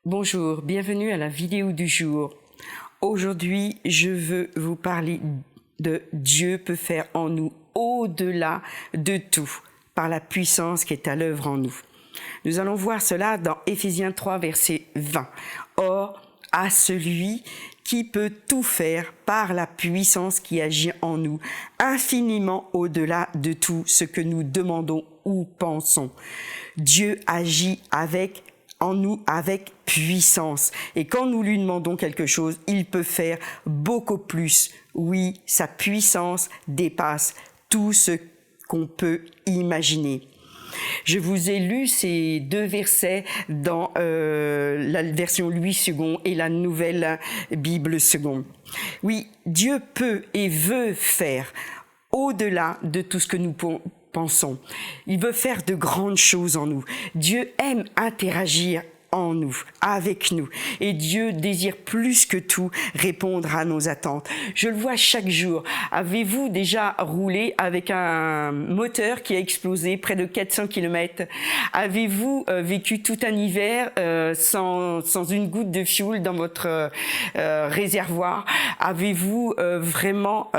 Bonjour, bienvenue à la vidéo du jour. Aujourd'hui, je veux vous parler de Dieu peut faire en nous au-delà de tout, par la puissance qui est à l'œuvre en nous. Nous allons voir cela dans Éphésiens 3, verset 20. Or, à celui qui peut tout faire par la puissance qui agit en nous, infiniment au-delà de tout ce que nous demandons ou pensons. Dieu agit en nous avec puissance. Et quand nous lui demandons quelque chose, il peut faire beaucoup plus. Oui, sa puissance dépasse tout ce qu'on peut imaginer. Je vous ai lu ces deux versets dans la version Louis II et la Nouvelle Bible II. Oui, Dieu peut et veut faire au-delà de tout ce que nous pensons. Il veut faire de grandes choses en nous. Dieu aime interagir en nous, avec nous. Et Dieu désire plus que tout répondre à nos attentes. Je le vois chaque jour. Avez-vous déjà roulé avec un moteur qui a explosé près de 400 km? Avez-vous vécu tout un hiver sans une goutte de fioul dans votre réservoir? Avez-vous vraiment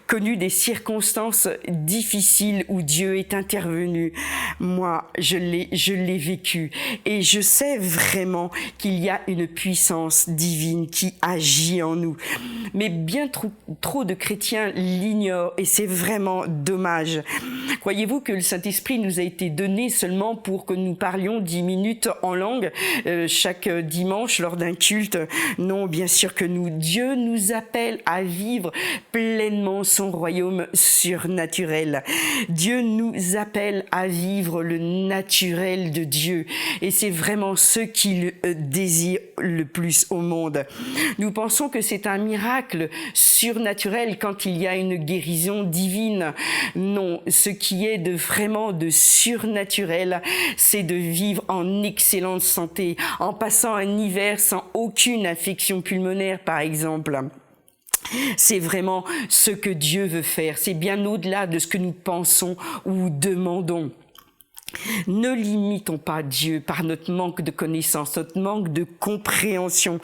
connu des circonstances difficiles où Dieu est intervenu? Moi, je l'ai vécu et je sais vraiment qu'il y a une puissance divine qui agit en nous. Mais bien trop de chrétiens l'ignorent et c'est vraiment dommage. Croyez-vous que le Saint-Esprit nous a été donné seulement pour que nous parlions 10 minutes en langue chaque dimanche lors d'un culte? Non, bien sûr que nous. Dieu nous appelle à vivre pleinement son royaume surnaturel. Dieu nous appelle à vivre le naturel de Dieu. Et c'est vraiment ce qu'il désire le plus au monde. Nous pensons que c'est un miracle surnaturel quand il y a une guérison divine. Non, ce qui est vraiment de surnaturel, c'est de vivre en excellente santé, en passant un hiver sans aucune affection pulmonaire, par exemple. C'est vraiment ce que Dieu veut faire. C'est bien au-delà de ce que nous pensons ou demandons. Ne limitons pas Dieu par notre manque de connaissance, notre manque de compréhension.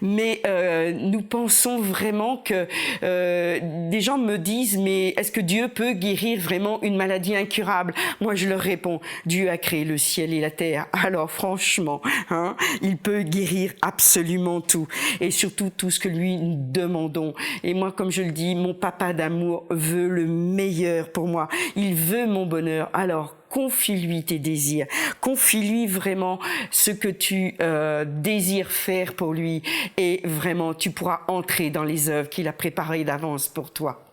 Mais nous pensons vraiment que des gens me disent, mais est-ce que Dieu peut guérir vraiment une maladie incurable? Moi, je leur réponds, Dieu a créé le ciel et la terre. Alors franchement, il peut guérir absolument tout. Et surtout tout ce que lui nous demandons. Et moi, comme je le dis, mon papa d'amour veut le meilleur pour moi. Il veut mon bonheur. Alors, confie-lui tes désirs, confie-lui vraiment ce que tu désires faire pour lui et vraiment tu pourras entrer dans les œuvres qu'il a préparées d'avance pour toi.